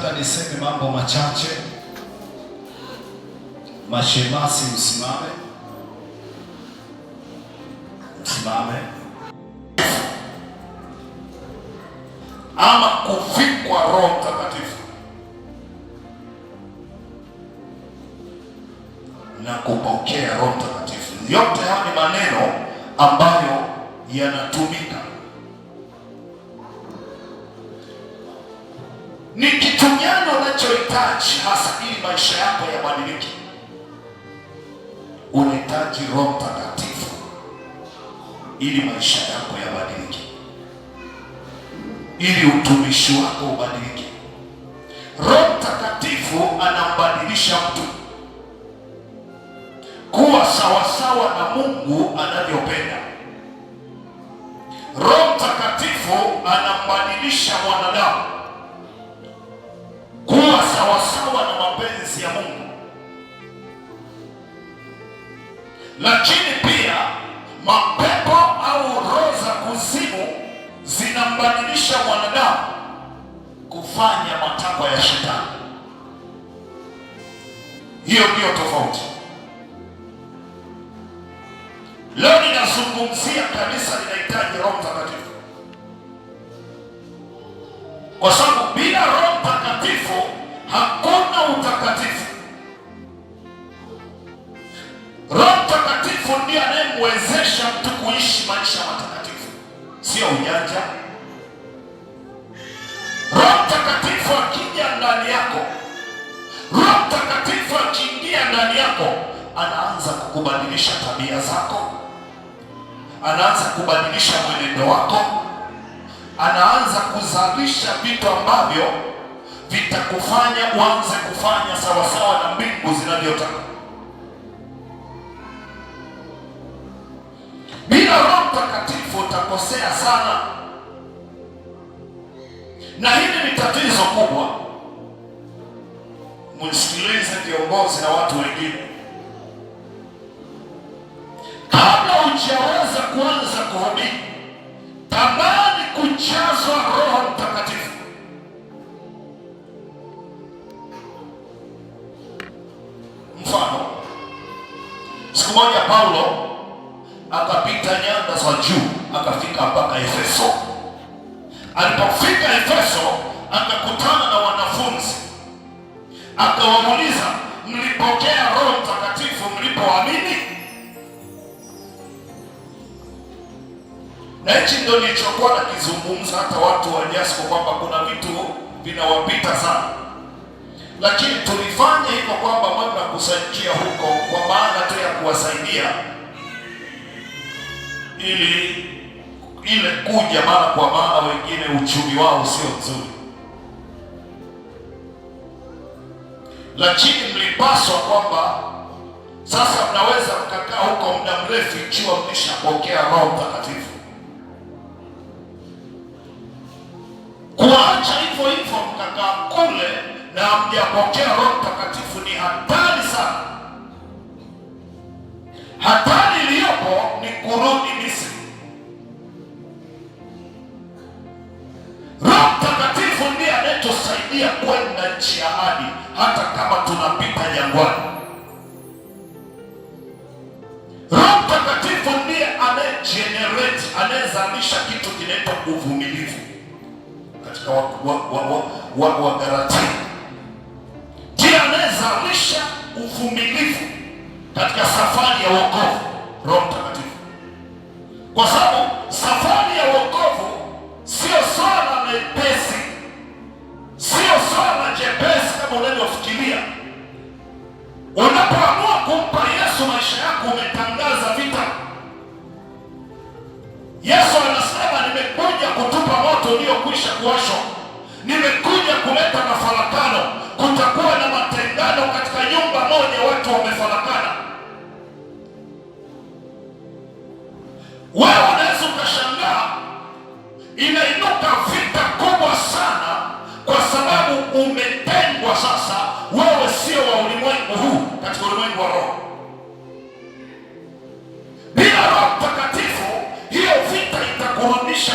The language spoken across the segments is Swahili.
Nataka niseme mambo machache. Mashemasi msimame. Ama kuvikwa Roho Mtakatifu na kupokea Roho Mtakatifu, yote haya ni maneno ambayo yanatumika. Ni kitu gani unachohitaji hasa ili maisha yako yabadilike? Unahitaji Roho Mtakatifu ili maisha yako yabadilike, ili utumishi wako ubadilike. Roho Mtakatifu anambadilisha mtu kuwa sawasawa na Mungu anavyopenda. Roho Mtakatifu anambadilisha mwanadamu kuwa sawasawa na mapenzi ya Mungu. Lakini pia mapepo au roho za kuzimu zinambadilisha mwanadamu kufanya matakwa ya Shetani. Hiyo ndiyo tofauti. Leo ninazungumzia kanisa linahitaji Roho Mtakatifu, kwa sababu bila Roho Mtakatifu hakuna utakatifu. Roho Mtakatifu ndiye anayemwezesha mtu kuishi maisha matakatifu, sio ujanja. Roho Mtakatifu akija ndani yako, Roho Mtakatifu akiingia ndani yako, anaanza kukubadilisha tabia zako, anaanza kubadilisha mwenendo wako, anaanza kuzalisha vitu ambavyo vitakufanya uanze kufanya sawasawa na mbingu zinavyotaka. Bila Roho Mtakatifu utakosea sana, na hili ni tatizo kubwa. Msikilize viongozi na watu wengine, kabla hujaweza kuanza kuhubiri, tamani kujazwa Roho Mtakatifu. Mfano, siku moja Paulo akapita nyanda za juu akafika mpaka Efeso. Alipofika Efeso akakutana na wanafunzi, akawauliza, mlipokea Roho Mtakatifu mlipoamini? Na hichi ndio nilichokuwa nakizungumza hata watu wa Jasco, kwamba kuna vitu vinawapita sana, lakini tulifanya hivyo kwamba mwenda kusaidia huko kwa maana tu ya kuwasaidia, ili ile kuja mara kwa mara, wengine uchumi wao sio nzuri. Lakini mlipaswa kwamba sasa mnaweza mkakaa huko muda mrefu ikiwa mlishapokea Roho Mtakatifu. Kuacha hivyo hivyo mkakaa kule na hamjapokea Roho Mtakatifu ni hatari sana. Hatari iliyopo ni kurudi Misri. Roho Mtakatifu ndiye anayetusaidia kwenda nchi ya ahadi, hata kama tunapita jangwani. Roho Mtakatifu ndiye anayegenerate, anayezalisha kitu kinaitwa uvumilivu katika Wagalatia. Ndiye anayezalisha uvumilivu katika safari ya wokovu, Roho Mtakatifu. Kwa sababu safari ya wokovu sio swala lepesi, sio swala jepesi kama unavyofikiria. Unapoamua kumpa Yesu maisha yako, umetangaza vita. Yesu anasema, nimekuja kutupa moto uliokwisha kuwashwa, nimekuja kuleta mafarakano. Kutakuwa na matengano katika nyumba moja, watu wamefarakana. Wewe unaweza ukashangaa, inainuka vita kubwa sana, kwa sababu umetengwa. Sasa wewe sio wa ulimwengu huu, katika ulimwengu wa roho. Bila Roho Mtakatifu, hiyo vita itakurudisha.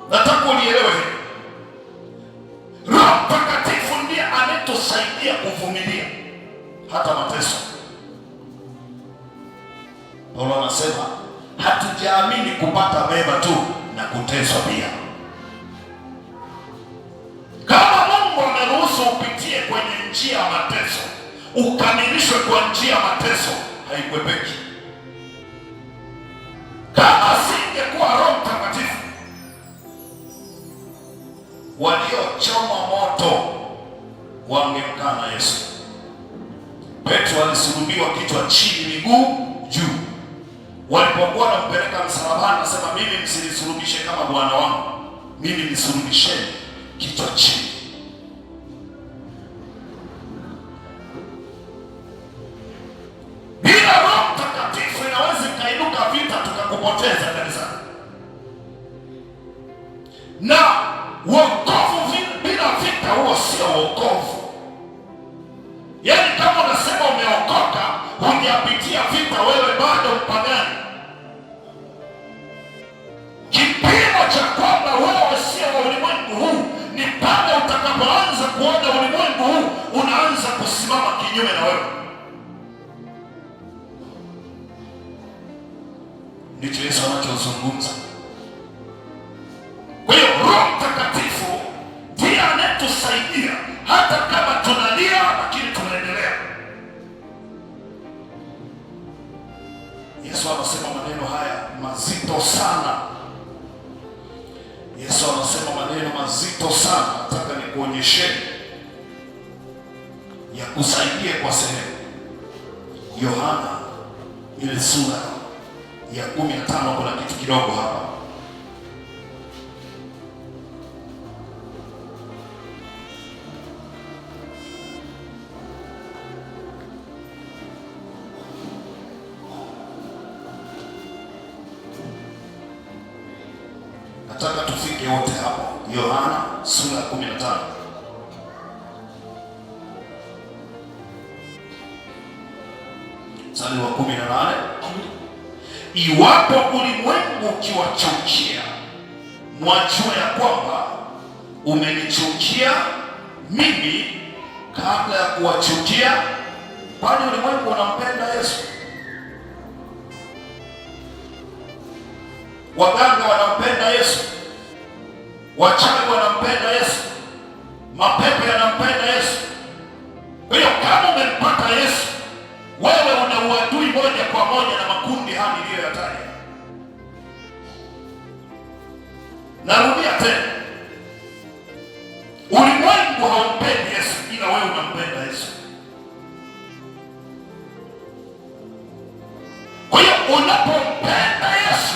Nataka unielewe hili. Roho Mtakatifu ndiye anayetusaidia kuvumilia hata mateso. Paulo anasema hatujaamini kupata mema tu na kuteswa pia. Kama Mungu ameruhusu upitie kwenye njia ya mateso, ukamilishwe kwa njia ya mateso, haikwepeki. Kama singekuwa Roho Mtakatifu, waliochoma moto wangemkana Yesu. Petro alisulubiwa kichwa chini, miguu juu. Walipokuwa wanampeleka msalabani, anasema mimi msinisulubishe kama Bwana wangu, mimi nisulubisheni kichwa chini. Bila Roho Mtakatifu inaweza ikainuka vita tukakupoteza kanisa. Na wokovu bila vita huo sio wokovu. Yaani kama unasema umeokoka, hujapitia vita, wewe bado mpagani. Kipimo cha kwamba wewe sio wa ulimwengu huu ni pale utakapoanza kuona ulimwengu huu unaanza kusimama kinyume na wewe. Ndicho Yesu anachozungumza. Kwa hiyo Roho Mtakatifu ndiye anayetusaidia hata kama tunalia, lakini tunaendelea. Yesu anasema maneno haya mazito sana. Yesu anasema maneno mazito sana. Nataka nikuonyeshe ya kusaidia kwa sehemu. Yohana ile sura ya 15 kuna kitu kidogo hapa. Nataka tufike wote hapo. Yohana sura ya 15. Mstari wa 18. Iwapo ulimwengu ukiwachukia, mwajua ya kwamba umenichukia mimi kabla ya kuwachukia. Kwani ulimwengu unampenda Yesu? Waganga wanampenda Yesu, wachawi wanampenda Yesu, mapepo yanampenda Yesu. Kwa hiyo kama umempata Yesu, wewe una uadui moja kwa moja na makundi haya niliyoyataja. Narudia tena, ulimwengu haumpendi Yesu, ila wewe unampenda Yesu. Kwa hiyo unapompenda Yesu,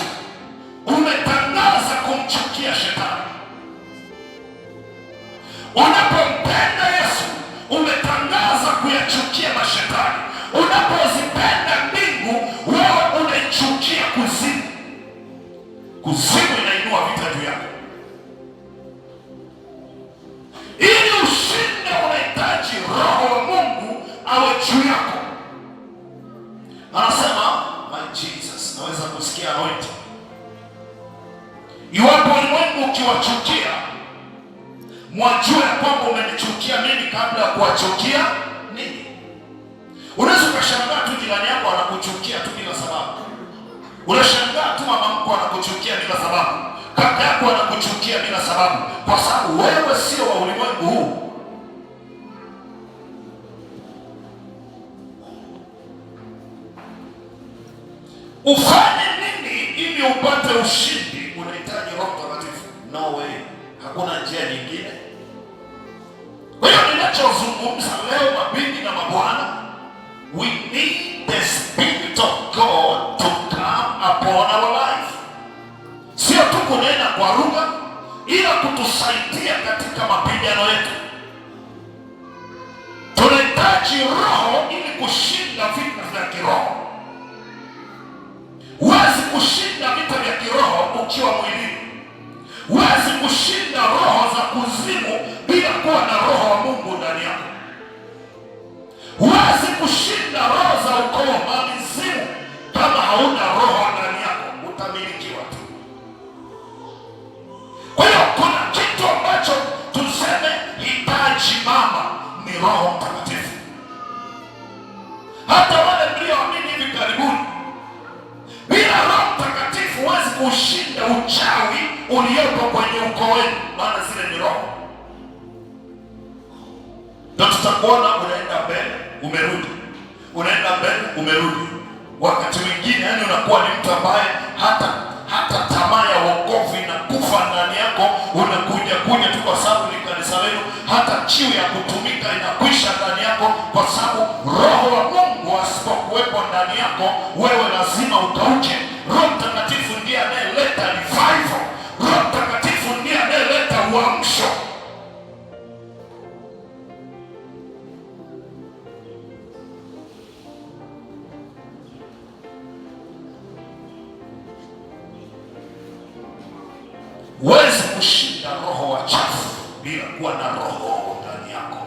umetangaza kumchukia shetani. Unapompenda Yesu, umetangaza kuyachukia mashetani. Unapozipenda mbingu, wewe unaichukia kuzimu. Kuzimu inainua vita juu yako. Ili ushinde, unahitaji Roho wa Mungu awe juu yako. Anasema, my Jesus, naweza kusikia anointing. Iwapo ulimwengu ukiwachukia, mwajua ya kwamba umenichukia mimi kabla ya kuwachukia ninyi. Unaweza ukashangaa tu jirani yako anakuchukia tu bila sababu. Unashangaa tu mama mko anakuchukia bila sababu. Kaka yako anakuchukia bila sababu, kwa sababu wewe sio wa ulimwengu huu. Ufanye nini ili upate ushindi? Unahitaji Roho Mtakatifu. No way. Hakuna njia nyingine. Kwa hiyo ninachozungumza leo, mabinti na mabwana, we need the Spirit of God to come upon our life. Sio tu kunena kwa lugha, ila kutusaidia katika mapigano yetu. Tunahitaji Roho ili kushinda vita vya kiroho. Huwezi kushinda vita vya kiroho ukiwa mwilini. Huwezi kushinda roho za kuzimu bila kuwa na Roho wa Mungu ndani yako. Huwezi kushinda roho za ukoo na mizimu kama hauna Roho ndani yako. Utamilikiwa tu. Kwa ni Roho Mtakatifu. Hata wale mlioamini hivi karibuni, bila Roho Mtakatifu huwezi kushinda uchawi uliopo kwenye ukoo wenu, maana zile ni roho. Ndio tutakuona unaenda mbele umerudi, unaenda mbele umerudi. Wakati mwingine yani unakuwa ni mtu ambaye hata tamaa ya wokovu inakufa ndani yako, unakuja tu kwa sababu ni kanisa lenu. Hata kiu ya kutumika inakwisha ndani yako, kwa sababu Roho wa Mungu asipokuwepo ndani yako, wewe lazima ukauke. Roho Mtakatifu ndiye anayeleta revival. Roho Mtakatifu ndiye anayeleta uamsho. Huwezi kushinda roho wachafu bila kuwa na Roho ndani yako.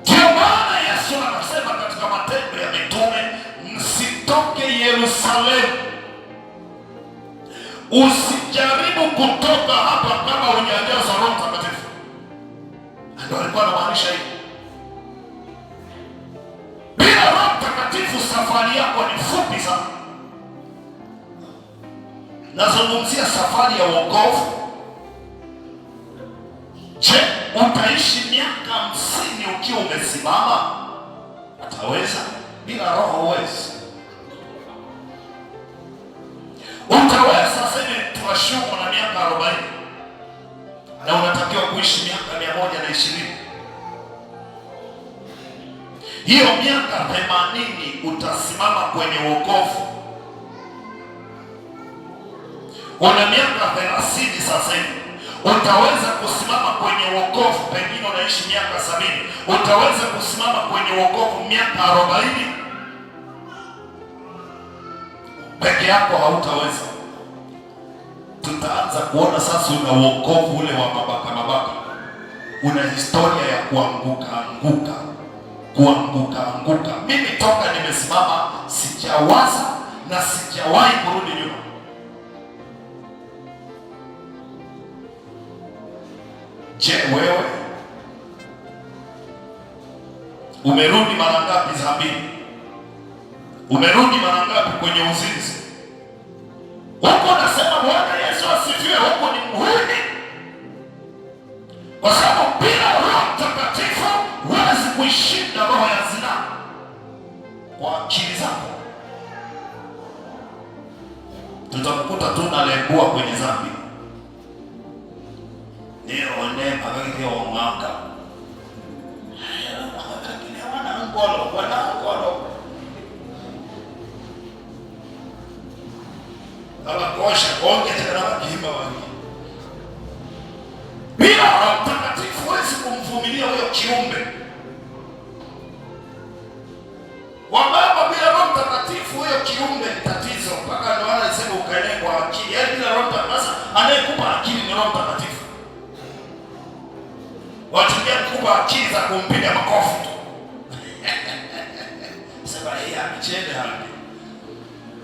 Ndio maana Yesu anasema katika Matendo ya Mitume, msitoke Yerusalemu. Usijaribu kutoka hapa kama hujajazwa Roho Mtakatifu. Ndio alikuwa anamaanisha hivi. Bila Roho Mtakatifu safari yako ni fupi sana. Nazungumzia safari ya wokovu. Je, utaishi miaka 50 ukiwa umesimama? Utaweza? Bila Roho huwezi. Utaweza? Sasa hivi tunashuku na miaka 40 na unatakiwa kuishi miaka 120. Hiyo miaka 80 utasimama kwenye wokovu. Una miaka 30 sasa hivi, utaweza kusimama kwenye wokovu? Pengine unaishi miaka 70, utaweza kusimama kwenye wokovu miaka 40? Peke yako hautaweza. Tutaanza kuona sasa una wokovu ule wa mabaka. Una historia ya kuanguka. Mimi toka nimesimama sijawaza na sijawahi kurudi nyuma. Je, wewe umerudi mara ngapi dhambini? Umerudi mara ngapi kwenye uzinzi? Huko nasema Bwana Yesu asifiwe, huko ni muhuni. Kwa sababu bila Roho Mtakatifu huwezi kuishinda roho ya zinaa kwa akili zako. Tutakukuta tu unalengua kwenye dhambi. Omwaka abakosha konge tena bakimba wangi. Bila Roho Mtakatifu huwezi kumvumilia huyo kiumbe. Wababa, bila Roho Mtakatifu huyo kiumbe ni tatizo. Mpaka ndio anasema ukae kwa akili. Yaani bila Roho Mtakatifu, anayekupa akili ni Roho Mtakatifu. Watumia kukupa akili za kumpiga makofi tu. Sema hii amechende hapa.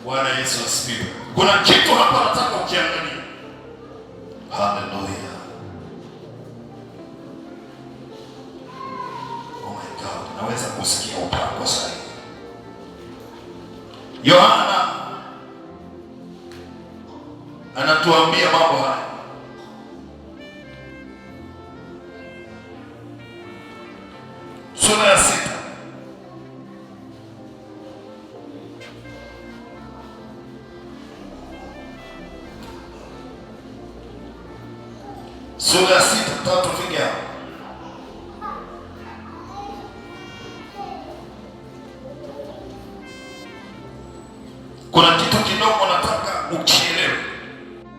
Bwana Yesu asifiwe. Kuna kitu hapa nataka ukiangalia. Hallelujah. Oh my God, naweza kusikia upako sasa. Yohana anatuambia mambo haya. Sura ya 6. Sura ya 6 tutafika. Kuna kitu kidogo nataka